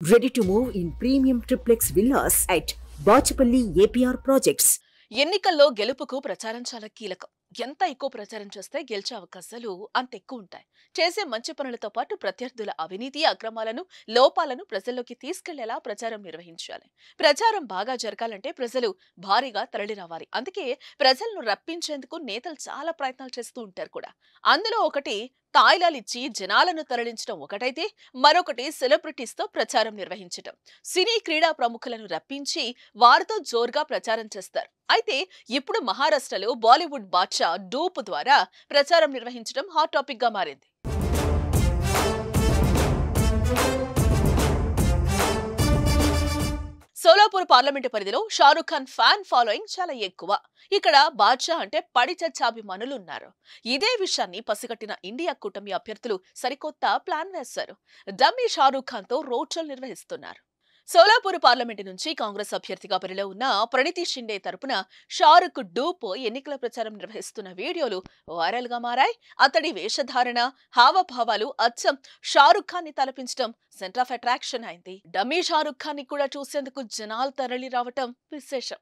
Ready to move in premium triplex villas at Bachapalli APR Projects. ఎన్నికల్లో గెలుపుకు ప్రచారం చాలా కీలకం. ఎంత ఎక్కువ ప్రచారం చేస్తే గెలిచే అవకాశాలు అంత ఎక్కువ ఉంటాయి. చేసే మంచి పనులతో పాటు ప్రత్యర్థుల అవినీతి, అక్రమాలను, లోపాలను ప్రజల్లోకి తీసుకెళ్లేలా ప్రచారం నిర్వహించాలి. ప్రచారం బాగా జరగాలంటే ప్రజలు భారీగా తరలి రావాలి. అందుకే ప్రజలను రప్పించేందుకు నేతలు చాలా ప్రయత్నాలు చేస్తూ ఉంటారు కూడా. అందులో ఒకటి తాయిలాలిచ్చి జనాలను తరలించడం ఒకటైతే, మరొకటి సెలబ్రిటీస్తో ప్రచారం నిర్వహించడం. సినీ, క్రీడా ప్రముఖులను రప్పించి వారితో జోరుగా ప్రచారం చేస్తారు. అయితే ఇప్పుడు మహారాష్ట్రలో బాలీవుడ్ బాద్షా డూప్ ద్వారా ప్రచారం నిర్వహించడం హాట్ టాపిక్ గా మారింది. సోలాపూర్ పార్లమెంటు పరిధిలో షారుఖ్ ఖాన్ ఫ్యాన్ ఫాలోయింగ్ చాలా ఎక్కువ. ఇక్కడ బాద్షా అంటే పడి చచ్చాభిమానులు ఉన్నారు. ఇదే విషయాన్ని పసిగట్టిన ఇండియా కూటమి అభ్యర్థులు సరికొత్త ప్లాన్ వేశారు. డమ్మీ షారుఖ్ ఖాన్ తో రోడ్ షోలు నిర్వహిస్తున్నారు. సోలాపూర్ పార్లమెంటు నుంచి కాంగ్రెస్ అభ్యర్థిగా బరిలో ఉన్న ప్రణీతి షిండే తరపున షారుఖ్ డూప్ ఎన్నికల ప్రచారం నిర్వహిస్తున్న వీడియోలు వైరల్ గా మారాయి. అతడి వేషధారణ, హావభావాలు అచ్చం షారుఖ్ ఖాన్ ని తలపించడం సెంటర్ ఆఫ్ అట్రాక్షన్ అయింది. డమ్మీ షారుఖ్ ఖాన్ ని కూడా చూసేందుకు జనాలు తరలి రావటం విశేషం.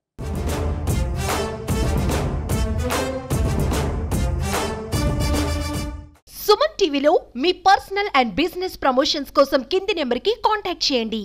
సుమన్ టీవీలో మీ పర్సనల్ అండ్ బిజినెస్ ప్రమోషన్స్ కోసం కింది నెంబర్కి కాంటాక్ట్ చేయండి.